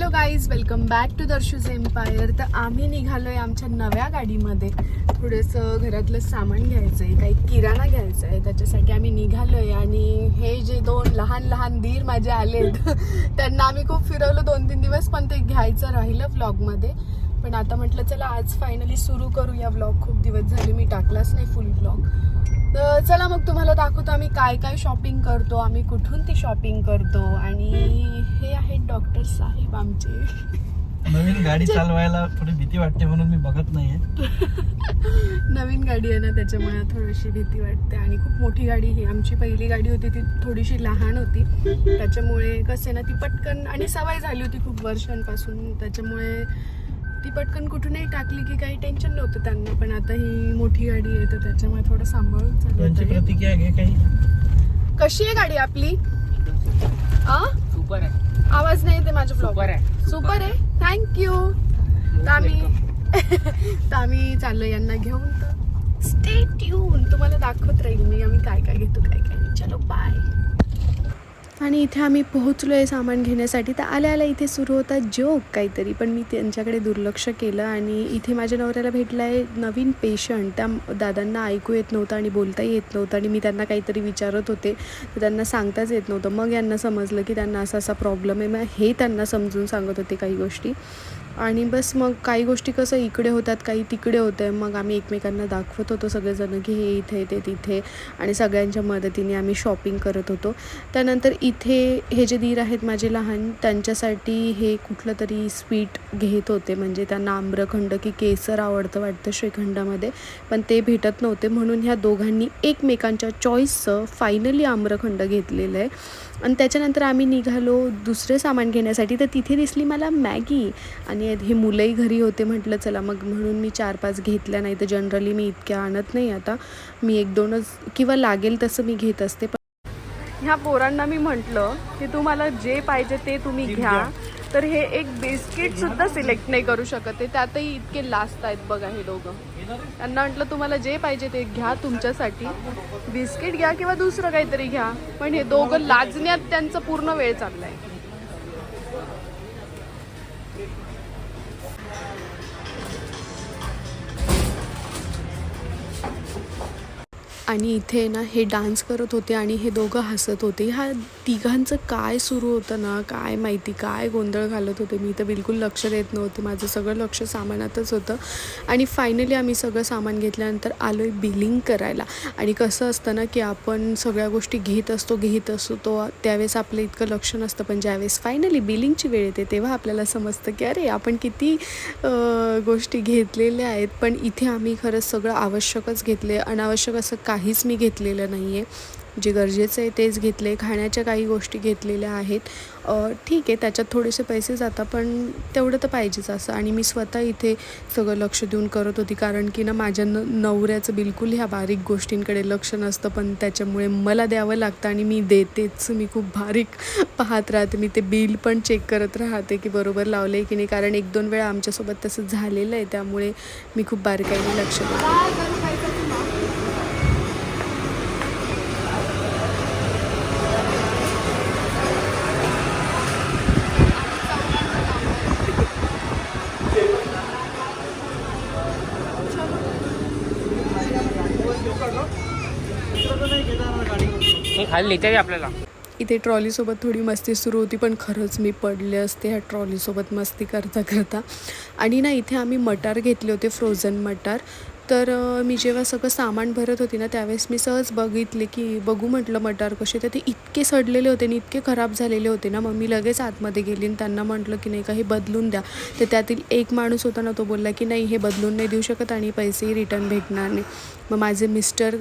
Hello guys, welcome back to Darshu's empire. तर आम्ही निघालोय आमच्या नव्या गाडीमध्ये. थोडंसं घरातलं सामान घ्यायचं आहे, काही किराणा घ्यायचा आहे, त्याच्यासाठी आम्ही निघालोय. आणि हे जे दोन लहान लहान दीर माझे आलेत त्यांना आम्ही खूप फिरवलं 2-3 दिवस, पण ते घ्यायचं राहिलं व्लॉगमध्ये. पण आता म्हटलं चला आज फायनली सुरू करूया व्लॉग. खूप दिवस झाले मी टाकलाच नाही फुल व्लॉग. तर चला मग तुम्हाला दाखवतो आम्ही काय काय शॉपिंग करतो, आम्ही कुठून ती शॉपिंग करतो. आणि हे आहेत डॉक्टर साहेब आमचे. नवीन गाडी चालवायला थोडी भीती वाटते म्हणून मी बघत नाहीये. नवीन गाडी आहे ना, त्याच्यामुळे थोडीशी भीती वाटते. आणि खूप मोठी गाडी ही आमची पहिली गाडी होती, ती थोडीशी लहान होती. त्याच्यामुळे कसं ना, ती पटकन आणि सवय झाली होती खूप वर्षांपासून, त्याच्यामुळे ती पटकन कुठूनही टाकली की काही टेन्शन नव्हतं त्यांना. पण आता ही मोठी गाडी आहे तर त्याच्यामुळे थोडं सांभाळून त्यांची प्रतिक्रिया घे काही. कशी आहे गाडी आपली? सुपर आहे. आवाज नाही येते माझ्या ब्लॉग. सुपर आहे. सुपर आहे, थँक्यू. तर आम्ही चाललो यांना घेऊन. तर स्टे ट्यून, तुम्हाला दाखवत राहील मी आम्ही काय काय घेतो काय काय नाही. चलो बाय. आणि इथे आम्ही पोहोचलो आहे सामान घेण्यासाठी. तर आल्या आल्या इथे सुरू होता जोक काहीतरी, पण मी त्यांच्याकडे दुर्लक्ष केलं. आणि इथे माझ्या नवऱ्याला भेटला आहे नवीन पेशंट. त्या दादांना ऐकू येत नव्हतं आणि बोलताही येत नव्हतं. आणि मी त्यांना काहीतरी विचारत होते तर त्यांना सांगताच येत नव्हतं. मग यांना समजलं की त्यांना असा असा प्रॉब्लेम आहे. मग हे त्यांना समजून सांगत होते काही गोष्टी. आणि बस मग काही गोष्टी कसं इकडे होतात, काही तिकडे होतं. मग आम्ही एकमेकांना दाखवत होतो सगळेजण की हे इथे ते तिथे. आणि सगळ्यांच्या मदतीने आम्ही शॉपिंग करत होतो. त्यानंतर इथे हे जे दीर आहेत माझे लहान, त्यांच्यासाठी हे कुठलं तरी स्वीट घेत होते. म्हणजे त्यांना आम्रखंड की केसर आवडतं वाटतं श्रीखंडामध्ये, पण ते भेटत नव्हते. म्हणून ह्या दोघांनी एकमेकांच्या चॉईसचं फायनली आम्रखंड घेतलेलं आहे. आणि त्याच्यानंतर आम्ही निघालो दुसरं सामान घेण्यासाठी. तर तिथे दिसली मला मॅगी. आणि हे मुलंही घरी होते. म्हटलं चला मग, म्हणून मी 4-5 घेतल्या. नाही तर जनरली मी इतक्या आणत नाही. आता मी 1-2च किंवा लागेल तसं मी घेत असते. पण ह्या पोरांना मी म्हटलं की तुम्हाला जे पाहिजे ते तुम्ही घ्या. तर हे एक बिस्किटसुद्धा सिलेक्ट नाही करू शकत आहे, त्यातही इतके लास्ट आहेत बघा हे दोघं. त्यांना म्हटलं तुम्हाला जे पाहिजे ते घ्या तुमच्यासाठी, बिस्किट घ्या किंवा दुसरं काहीतरी घ्या. पण हे दोघं लाजण्यात त्यांचा पूर्ण वेळ चाललाय. आणि इथे ना हे डान्स करत होते आणि हे दोघं हसत होते. ह्या तिघांचं काय सुरू होतं ना, काय माहिती, काय गोंधळ घालत होते. मी तर बिलकुल लक्ष देत नव्हते, माझं सगळं लक्ष सामानातच होतं. आणि फायनली आम्ही सगळं सामान घेतल्यानंतर आलो आहे बिलिंग करायला. आणि कसं असतं ना की आपण सगळ्या गोष्टी घेत असतो तो त्यावेळेस आपलं इतकं लक्ष नसतं. पण ज्यावेळेस फायनली बिलिंगची वेळ येते तेव्हा आपल्याला समजतं की अरे आपण किती गोष्टी घेतलेल्या आहेत. पण इथे आम्ही खरंच सगळं आवश्यकच घेतले, अनावश्यक असं काहीच मी घेतलेलं नाही आहे. जे गरजेचं आहे तेच घेतले. खाण्याच्या काही गोष्टी घेतलेल्या आहेत. ठीक आहे, त्याच्यात थोडेसे पैसे जातात, पण तेवढं तर पाहिजेच असं. आणि मी स्वतः इथे सगळं लक्ष देऊन करत होती, कारण की ना माझ्या नवऱ्याचं बिलकुल ह्या बारीक गोष्टींकडे लक्ष नसतं, पण त्याच्यामुळे मला द्यावं लागतं आणि मी देतेच. मी खूप बारीक पाहत राहते. मी ते बिल पण चेक करत राहते की बरोबर लावलं आहे की नाही, कारण 1-2 वेळा आमच्यासोबत तसं झालेलं आहे. त्यामुळे मी खूप बारकाईने लक्ष देते. हे खाली नेते आपल्याला. इथे ट्रॉलीसोबत थोडी मस्ती सुरू होती, पण खरंच मी पडले असते ह्या ट्रॉलीसोबत मस्ती करता करता. आणि ना इथे आम्ही मटार घेतले होते, फ्रोझन मटार. तर मी जेव्हा सगळं सामान भरत होती ना त्यावेळेस मी सहज बघितले की बघू म्हटलं मटार कसे. तर ते इतके सडलेले होते आणि इतके खराब झालेले होते ना. मग मी लगेच आतमध्ये गेली आणि त्यांना म्हटलं की नाही का हे बदलून द्या. तर त्यातील एक माणूस होता ना, तो बोलला की नाही हे बदलून नाही देऊ शकत आणि पैसेही रिटर्न भेटणार नाही. मग माझे मिस्टर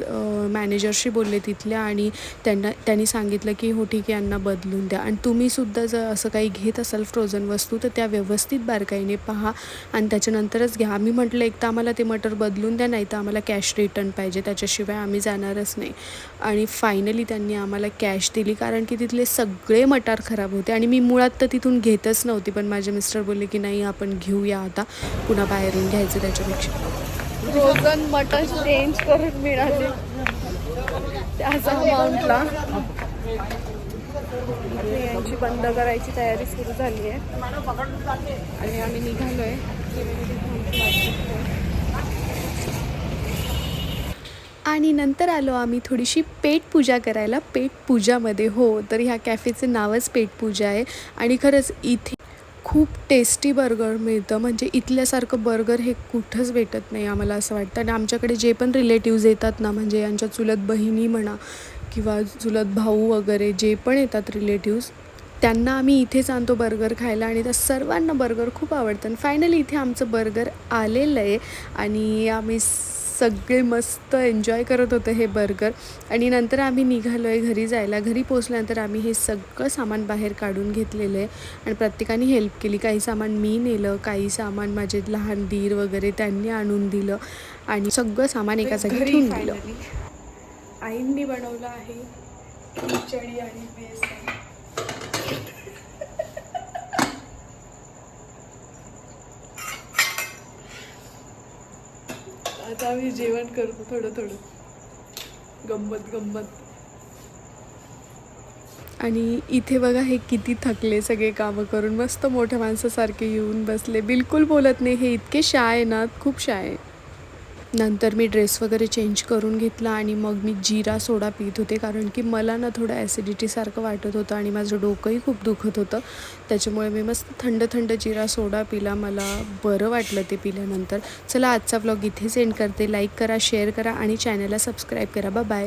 मॅनेजरशी बोलले तिथल्या आणि त्यांनी सांगितलं की हो ठीक आहे, यांना बदलून द्या. आणि तुम्हीसुद्धा जर असं काही घेत असाल फ्रोझन वस्तू तर त्या व्यवस्थित बारकाईने पहा आणि त्याच्यानंतरच घ्या. आम्ही म्हटलं एक तर आम्हाला ते मटर बदलून द्या, नाही तर आम्हाला कॅश रिटर्न पाहिजे, त्याच्याशिवाय आम्ही जाणारच नाही. आणि फायनली त्यांनी आम्हाला कॅश दिली, कारण की तिथले सगळे मटार खराब होते. आणि मी मुळात तर तिथून घेतच नव्हती, पण माझे मिस्टर बोलले की नाही आपण घेऊया आता, पुन्हा बाहेरून घ्यायचं त्याच्यापेक्षा. फ्रोझन मटर चेंज करून मिळाले त्याच अमाऊंटला. आमची बंद करायची तयारी सुरू झाली आहे आणि आम्ही निघालोय. आणि नंतर आलो आम्ही थोडीशी पेटपूजा करायला. पेटपूजामध्ये हो, तर ह्या कॅफेचं नावच पेटपूजा आहे. आणि खरंच इथे खूप टेस्टी बर्गर मिळतं. म्हणजे इथल्यासारखं बर्गर हे कुठंच भेटत नाही आम्हाला असं वाटतं. आणि आमच्याकडे जे पण रिलेटिव्ज येतात ना, म्हणजे यांच्या चुलत बहिणी म्हणा किंवा चुलत भाऊ वगैरे जे पण येतात रिलेटिव्ज, त्यांना आम्ही इथेच आणतो बर्गर खायला आणि त्या सर्वांना बर्गर खूप आवडतं. आणि फायनली इथे आमचं बर्गर आलेलं आहे आणि आम्ही सगळे मस्त एन्जॉय करत होतो हे बर्गर. आणि नंतर आम्ही निघालो आहे घरी जायला. घरी पोचल्यानंतर आम्ही हे सगळं सामान बाहेर काढून घेतलेलं आहे आणि प्रत्येकाने हेल्प केली. काही सामान मी नेलं, काही सामान माझे लहान दीर वगैरे त्यांनी आणून दिलं आणि सगळं सामान एका जागी ठेवून दिलं. आईंनी बनवलं आहे खिचडी आणि बेसन. आता आम्ही जेवण करतो थोडं थोडं गंमत गंमत. आणि इथे बघा हे किती थकले सगळे कामं करून, मस्त मोठ्या माणसासारखे येऊन बसले, बिलकुल बोलत नाही. हे इतके शाय ना, खूप शाय. नंतर मी ड्रेस वगैरे चेंज करून घेतला आणि मग मी जिरा सोडा पीत होते, कारण की मला ना थोडं ॲसिडिटीसारखं वाटत होतं आणि माझं डोकंही खूप दुखत होतं. त्याच्यामुळे मी मस्त थंड थंड जिरा सोडा पिला. मला बरं वाटलं ते पिल्यानंतर. चला आजचा व्लॉग इथे सेंड करते. लाईक करा, शेअर करा आणि चॅनलला सबस्क्राईब करा. बाय.